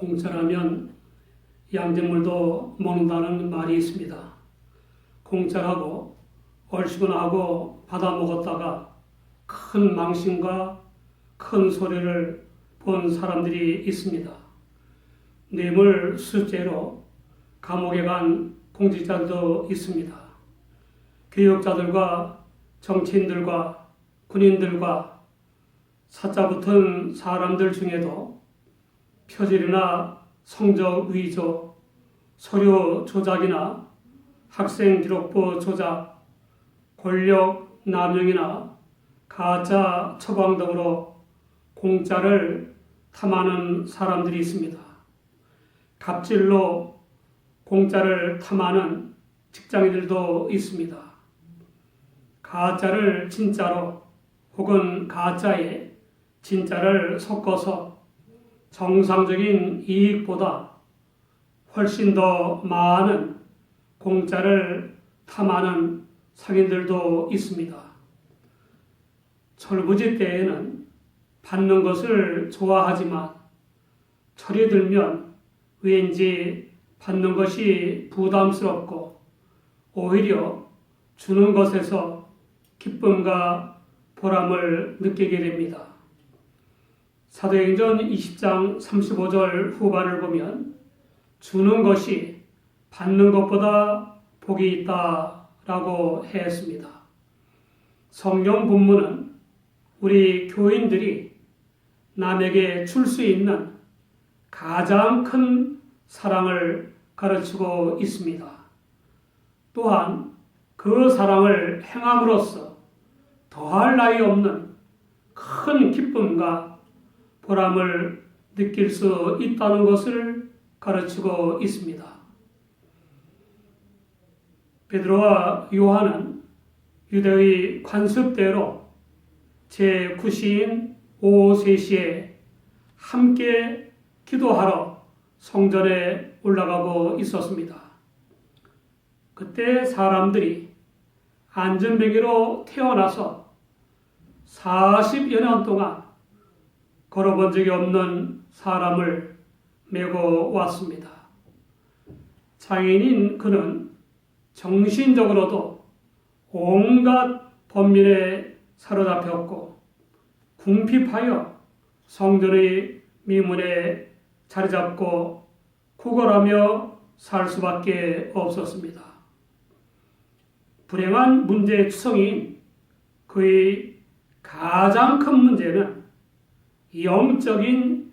공짜라면 양잿물도 먹는다는 말이 있습니다. 공짜라고 얼씨구나하고 받아먹었다가 큰 망신과 큰 소리를 본 사람들이 있습니다. 뇌물수재로 감옥에 간 공직자들도 있습니다. 교육자들과 정치인들과 군인들과 사자 붙은 사람들 중에도 표절이나 성적 위조, 서류 조작이나 학생 기록부 조작, 권력 남용이나 가짜 처방 등으로 공짜를 탐하는 사람들이 있습니다. 갑질로 공짜를 탐하는 직장인들도 있습니다. 가짜를 진짜로 혹은 가짜에 진짜를 섞어서 정상적인 이익보다 훨씬 더 많은 공짜를 탐하는 상인들도 있습니다. 철부지 때에는 받는 것을 좋아하지만 철이 들면 왠지 받는 것이 부담스럽고 오히려 주는 것에서 기쁨과 보람을 느끼게 됩니다. 사도행전 20장 35절 후반을 보면 주는 것이 받는 것보다 복이 있다라고 했습니다. 성경 본문은 우리 교인들이 남에게 줄 수 있는 가장 큰 사랑을 가르치고 있습니다. 또한 그 사랑을 행함으로써 더할 나위 없는 큰 기쁨과 보람을 느낄 수 있다는 것을 가르치고 있습니다. 베드로와 요한은 유대의 관습대로 제9시인 오후 3시에 함께 기도하러 성전에 올라가고 있었습니다. 그때 사람들이 안전뱅이로 태어나서 40여 년 동안 걸어본 적이 없는 사람을 메고 왔습니다. 장애인인 그는 정신적으로도 온갖 범민에 사로잡혔고 궁핍하여 성전의 미문에 자리잡고 구걸하며 살 수밖에 없었습니다. 불행한 문제의 추성인 그의 가장 큰 문제는 영적인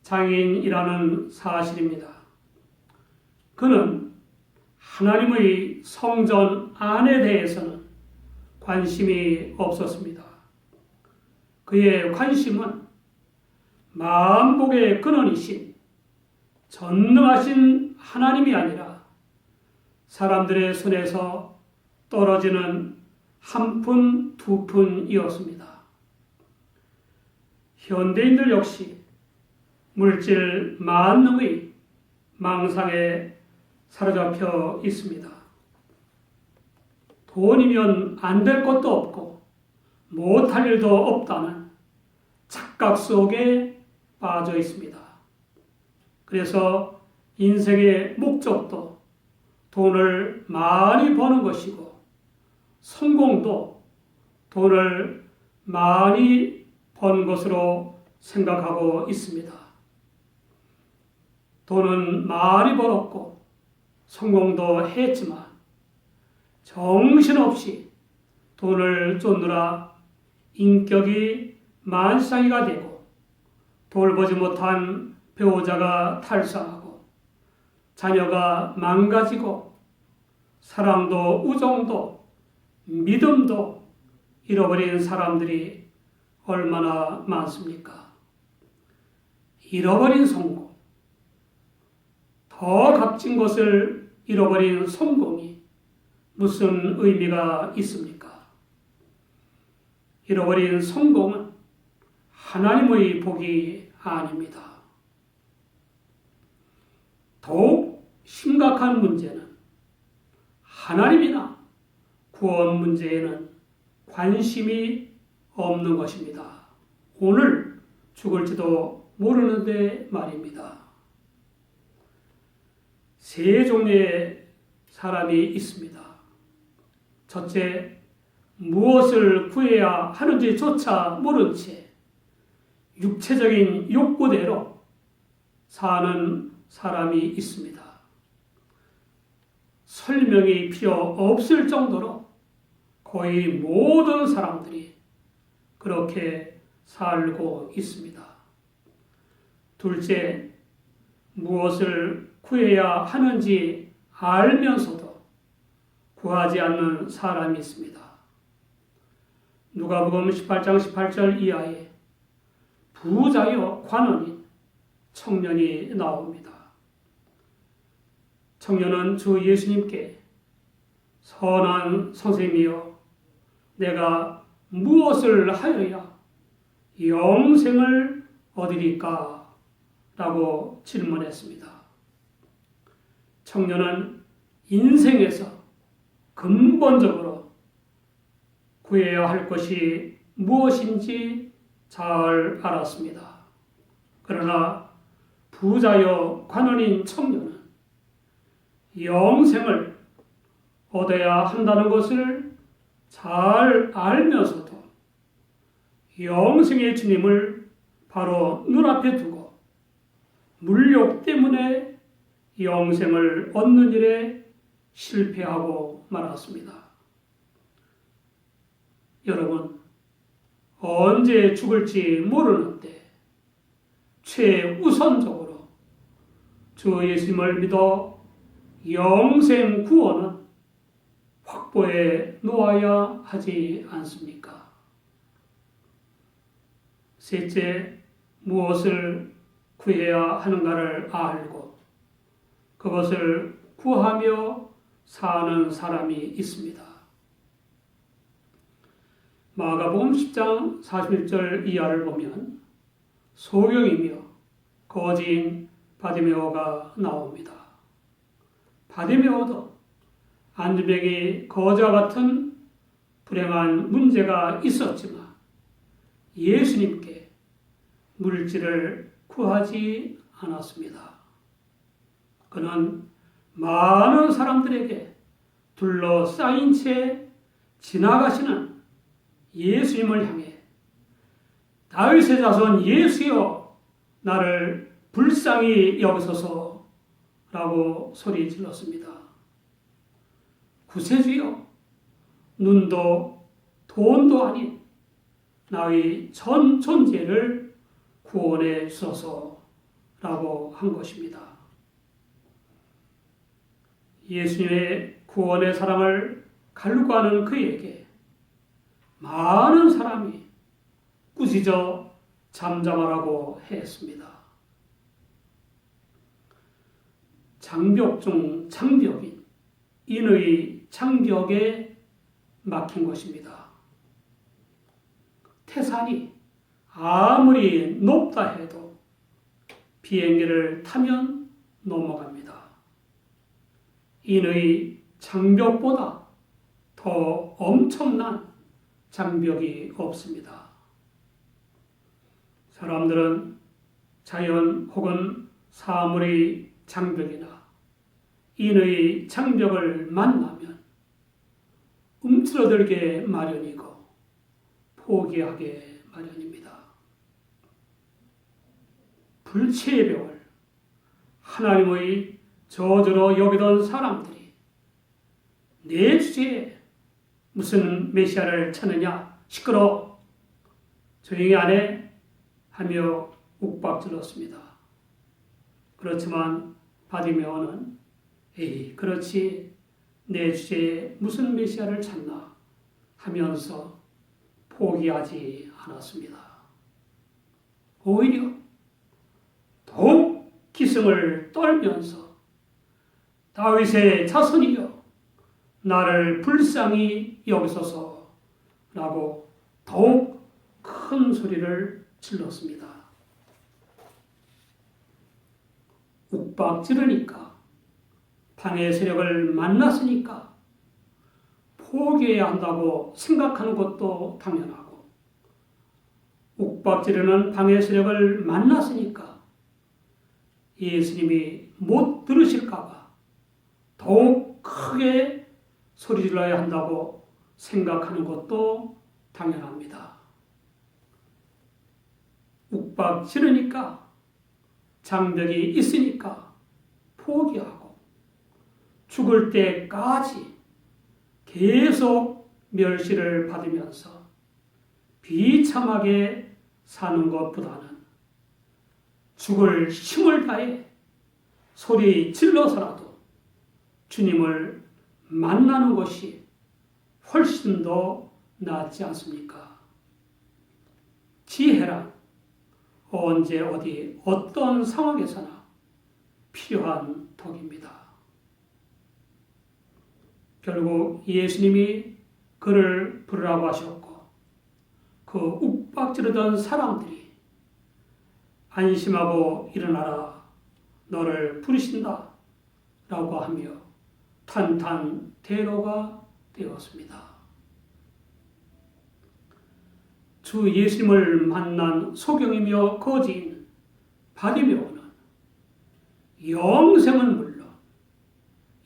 장애인이라는 사실입니다. 그는 하나님의 성전 안에 대해서는 관심이 없었습니다. 그의 관심은 만복의 근원이신 전능하신 하나님이 아니라 사람들의 손에서 떨어지는 한 푼, 두 푼이었습니다. 현대인들 역시 물질 만능의 망상에 사로잡혀 있습니다. 돈이면 안 될 것도 없고 못할 일도 없다는 착각 속에 빠져 있습니다. 그래서 인생의 목적도 돈을 많이 버는 것이고 성공도 돈을 많이 번 것으로 생각하고 있습니다. 돈은 많이 벌었고 성공도 했지만 정신없이 돈을 쫓느라 인격이 만상이가 되고 돌보지 못한 배우자가 탈사하고 자녀가 망가지고 사랑도 우정도 믿음도 잃어버린 사람들이 얼마나 많습니까? 잃어버린 성공, 더 값진 것을 잃어버린 성공이 무슨 의미가 있습니까? 잃어버린 성공은 하나님의 복이 아닙니다. 더욱 심각한 문제는 하나님이나 구원 문제에는 관심이 없는 것입니다. 오늘 죽을지도 모르는데 말입니다. 세 종류의 사람이 있습니다. 첫째, 무엇을 구해야 하는지조차 모른 채 육체적인 욕구대로 사는 사람이 있습니다. 설명이 필요 없을 정도로 거의 모든 사람들이 그렇게 살고 있습니다. 둘째, 무엇을 구해야 하는지 알면서도 구하지 않는 사람이 있습니다. 누가복음 18장 18절 이하에 부자요 관원인 청년이 나옵니다. 청년은 주 예수님께 선한 선생님이여 내가 무엇을 하여야 영생을 얻으리까? 라고 질문했습니다. 청년은 인생에서 근본적으로 구해야 할 것이 무엇인지 잘 알았습니다. 그러나 부자여 관원인 청년은 영생을 얻어야 한다는 것을 잘 알면서도 영생의 주님을 바로 눈앞에 두고 물욕 때문에 영생을 얻는 일에 실패하고 말았습니다. 여러분, 언제 죽을지 모르는데 최우선적으로 주 예수님을 믿어 영생 구원은 확보해 놓아야 하지 않습니까? 셋째, 무엇을 구해야 하는가를 알고 그것을 구하며 사는 사람이 있습니다. 마가복음 10장 41절 이하를 보면 소경이며 거지인 바디메오가 나옵니다. 바디메오도 안진뱅이 거지와 같은 불행한 문제가 있었지만 예수님께 물질을 구하지 않았습니다. 그는 많은 사람들에게 둘러싸인 채 지나가시는 예수님을 향해 다윗의 자손 예수여 나를 불쌍히 여기소서 라고 소리 질렀습니다. 구세주여 눈도 돈도 아닌 나의 전 존재를 구원해 주소서 라고 한 것입니다. 예수님의 구원의 사랑을 갈구하는 그에게 많은 사람이 꾸짖어 잠잠하라고 했습니다. 장벽 중 장벽인 인의 장벽에 막힌 것입니다. 태산이 아무리 높다 해도 비행기를 타면 넘어갑니다. 인의 장벽보다 더 엄청난 장벽이 없습니다. 사람들은 자연 혹은 사물의 장벽이나 인의 장벽을 만나면 움츠러들게 마련이고 포기하게 마련입니다. 불체의 벽을 하나님의 저주로 여기던 사람들이 내 주제에 무슨 메시아를 찾느냐 시끄러 조용히 안 해 하며 욱박질렀습니다. 그렇지만 바디메오는 에이 그렇지 내 주제에 무슨 메시아를 찾나 하면서 포기하지 않았습니다. 오히려 더욱 기승을 떨면서 다윗의 자손이여 나를 불쌍히 여기소서라고 더욱 큰 소리를 질렀습니다. 욱박지르니까 방해 세력을 만났으니까 포기해야 한다고 생각하는 것도 당연하고 욱박지르는 방해 세력을 만났으니까 예수님이 못 들으실까 봐 더욱 크게 소리 질러야 한다고 생각하는 것도 당연합니다. 욱박 지르니까, 장벽이 있으니까 포기하고 죽을 때까지 계속 멸시를 받으면서 비참하게 사는 것보다는 죽을 힘을 다해 소리 질러서라도 주님을 만나는 것이 훨씬 더 낫지 않습니까? 지혜란 언제 어디 어떤 상황에서나 필요한 덕입니다. 결국 예수님이 그를 부르라고 하셨고 그 욱박지르던 사람들이 안심하고 일어나라, 너를 부르신다 라고 하며 탄탄대로가 되었습니다. 주 예수님을 만난 소경이며 거지인 바디메오는 영생은 물론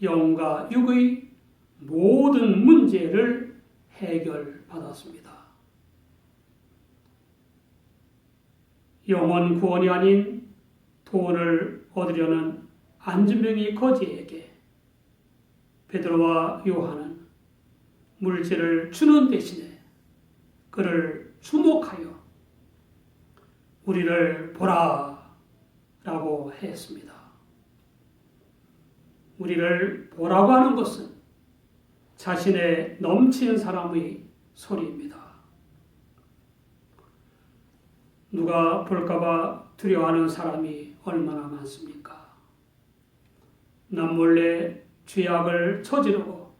영과 육의 모든 문제를 해결받았습니다. 영원 구원이 아닌 돈을 얻으려는 안진병이 거지에게 베드로와 요한은 물질을 주는 대신에 그를 주목하여 우리를 보라 라고 했습니다. 우리를 보라고 하는 것은 자신의 넘치는 사람의 소리입니다. 누가 볼까봐 두려워하는 사람이 얼마나 많습니까? 남몰래 죄악을 저지르고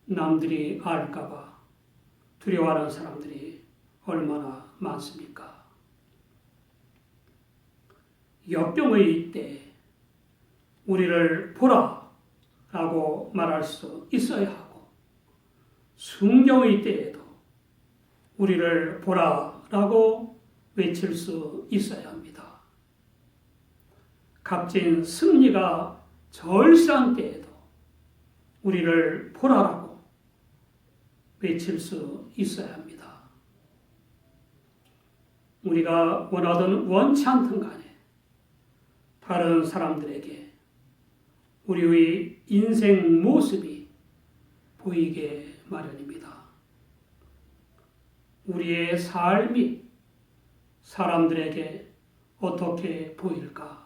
남들이 알까봐 두려워하는 사람들이 얼마나 많습니까? 역경의 때에 우리를 보라 라고 말할 수 있어야 하고 순경의 때에도 우리를 보라 라고 외칠 수 있어야 합니다. 값진 승리가 절실한 때에도 우리를 보라라고 외칠 수 있어야 합니다. 우리가 원하든 원치 않든 간에 다른 사람들에게 우리의 인생 모습이 보이게 마련입니다. 우리의 삶이 사람들에게 어떻게 보일까?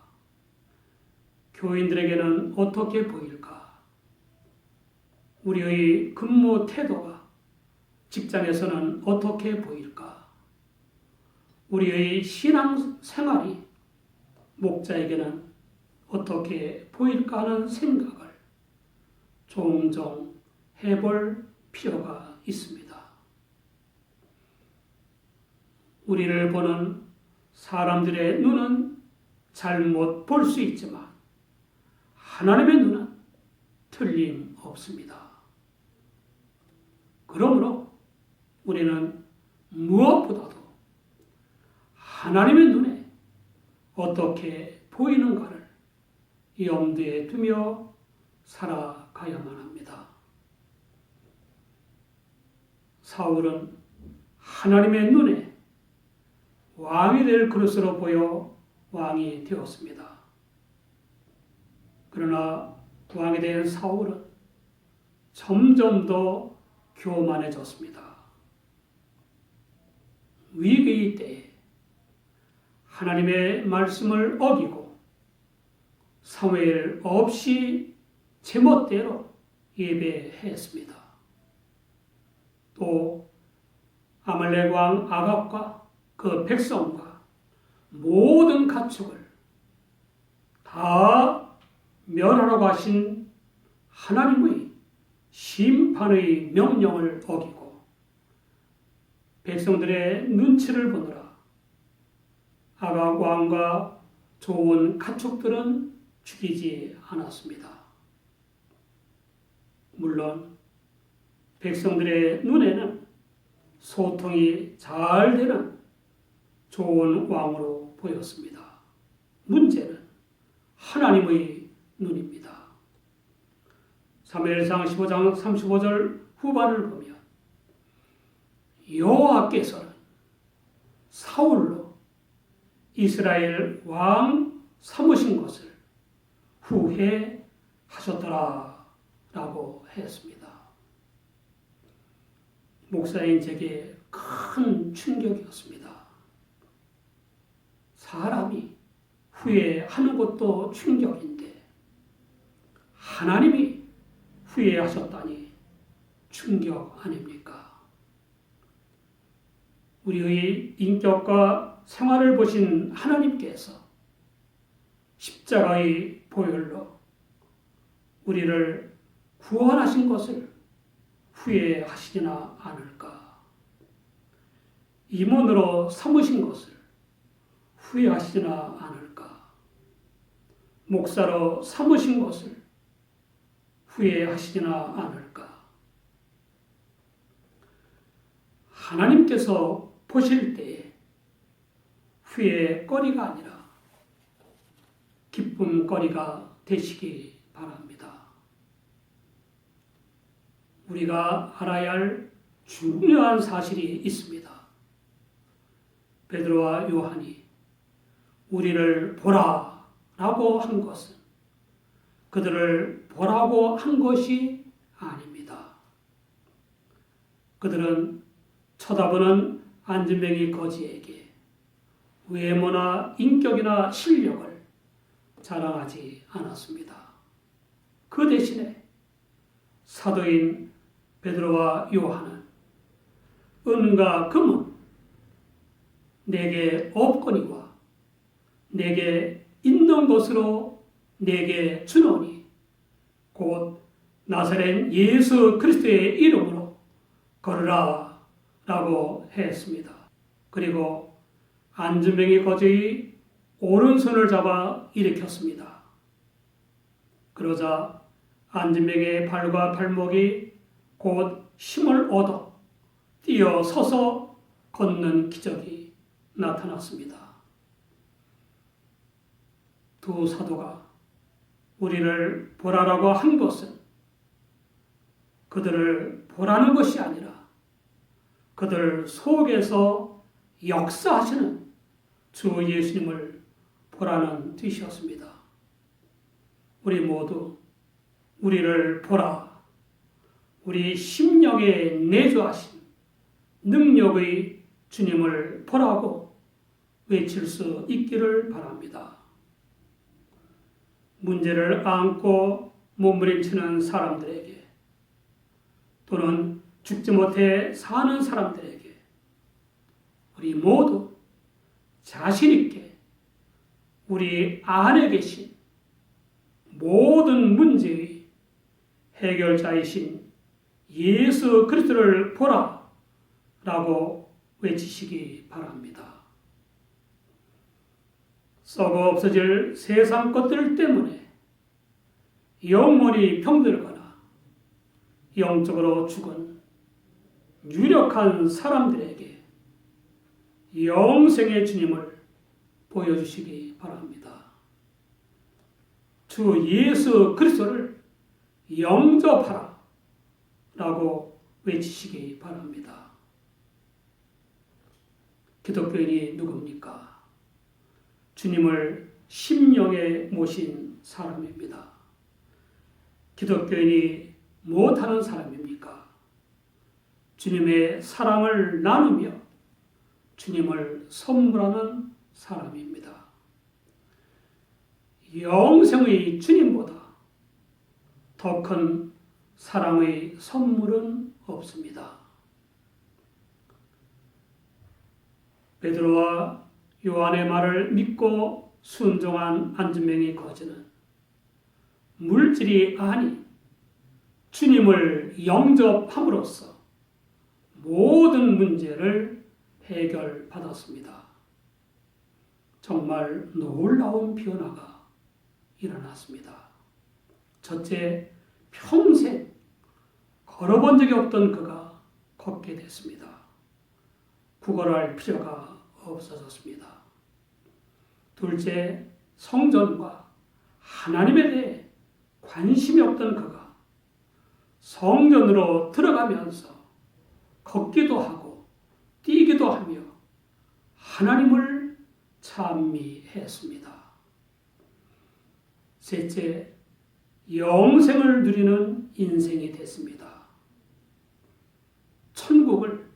교인들에게는 어떻게 보일까? 우리의 근무 태도가 직장에서는 어떻게 보일까? 우리의 신앙 생활이 목자에게는 어떻게 보일까 하는 생각을 종종 해볼 필요가 있습니다. 우리를 보는 사람들의 눈은 잘못 볼 수 있지만 하나님의 눈은 틀림없습니다. 그러므로 우리는 무엇보다도 하나님의 눈에 어떻게 보이는가를 염두에 두며 살아가야만 합니다. 사울은 하나님의 눈에 왕이 될 그릇으로 보여 왕이 되었습니다. 그러나 왕이 된 사울은 점점 더 교만해졌습니다. 위기의 때에 하나님의 말씀을 어기고 사무엘 없이 제멋대로 예배했습니다. 또 아말렉 왕 아갑과 그 백성과 모든 가축을 다 멸하라고 하신 하나님의 심판의 명령을 어기고 백성들의 눈치를 보느라 아각 왕과 좋은 가축들은 죽이지 않았습니다. 물론 백성들의 눈에는 소통이 잘 되는 좋은 왕으로 보였습니다. 문제는 하나님의 눈입니다. 사무엘상 15장 35절 후반을 보면 여호와께서는 사울로 이스라엘 왕 삼으신 것을 후회하셨더라 라고 했습니다. 목사인 제게 큰 충격이었습니다. 사람이 후회하는 것도 충격인데 하나님이 후회하셨다니 충격 아닙니까? 우리의 인격과 생활을 보신 하나님께서 십자가의 보혈로 우리를 구원하신 것을 후회하시지나 않을까? 임원으로 삼으신 것을 후회하시지나 않을까? 목사로 삼으신 것을 후회하시지나 않을까? 하나님께서 보실 때에 후회거리가 아니라 기쁨거리가 되시기 바랍니다. 우리가 알아야 할 중요한 사실이 있습니다. 베드로와 요한이 우리를 보라 라고 한 것은 그들을 보라고 한 것이 아닙니다. 그들은 쳐다보는 안진뱅이 거지에게 외모나 인격이나 실력을 자랑하지 않았습니다. 그 대신에 사도인 베드로와 요한은 은과 금은 내게 없거니와 내게 있는 것으로 내게 주노니 곧 나사렛 예수 그리스도의 이름으로 걸으라 라고 했습니다. 그리고 안진뱅이 거지의 오른손을 잡아 일으켰습니다. 그러자 안진뱅이의 발과 발목이 곧 힘을 얻어 뛰어 서서 걷는 기적이 나타났습니다. 두 사도가 우리를 보라라고 한 것은 그들을 보라는 것이 아니라 그들 속에서 역사하시는 주 예수님을 보라는 뜻이었습니다. 우리 모두 우리를 보라, 우리 심령에 내주하신 능력의 주님을 보라고 외칠 수 있기를 바랍니다. 문제를 안고 몸부림치는 사람들에게 또는 죽지 못해 사는 사람들에게 우리 모두 자신 있게 우리 안에 계신 모든 문제의 해결자이신 예수 그리스도를 보라 라고 외치시기 바랍니다. 썩어 없어질 세상 것들 때문에 영혼이 병들거나 영적으로 죽은 유력한 사람들에게 영생의 주님을 보여주시기 바랍니다. 주 예수 그리스도를 영접하라 라고 외치시기 바랍니다. 기독교인이 누굽니까? 주님을 심령에 모신 사람입니다. 기독교인이 무엇하는 사람입니까? 주님의 사랑을 나누며 주님을 선물하는 사람입니다. 영생의 주님보다 더 큰 사랑의 선물은 없습니다. 베드로와 요한의 말을 믿고 순종한 안진뱅이 거지는 물질이 아닌 주님을 영접함으로써 모든 문제를 해결받았습니다. 정말 놀라운 변화가 일어났습니다. 첫째, 평생 걸어본 적이 없던 그가 걷게 됐습니다. 구걸할 필요가 없어졌습니다. 둘째, 성전과 하나님에 대해 관심이 없던 그가 성전으로 들어가면서 걷기도 하고 뛰기도 하며 하나님을 찬미했습니다. 셋째, 영생을 누리는 인생이 됐습니다. 천국을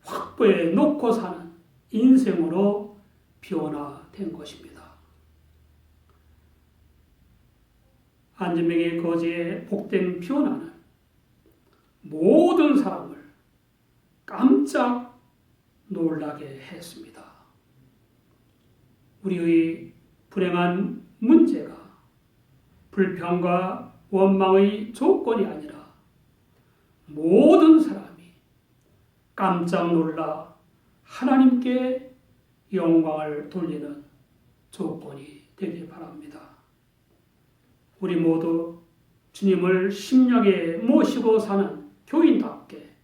확보해 놓고 사는 인생으로 변화된 것입니다. 안전병의 거지의 복된 변화는 모든 사람을 깜짝 놀라게 했습니다. 우리의 불행한 문제가 불평과 원망의 조건이 아니라 모든 사람이 깜짝 놀라 하나님께 영광을 돌리는 조건이 되길 바랍니다. 우리 모두 주님을 심령에 모시고 사는 교인답게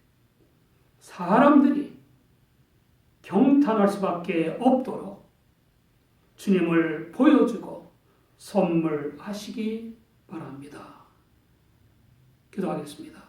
사람들이 경탄할 수밖에 없도록 주님을 보여주고 선물하시기 바랍니다. 기도하겠습니다.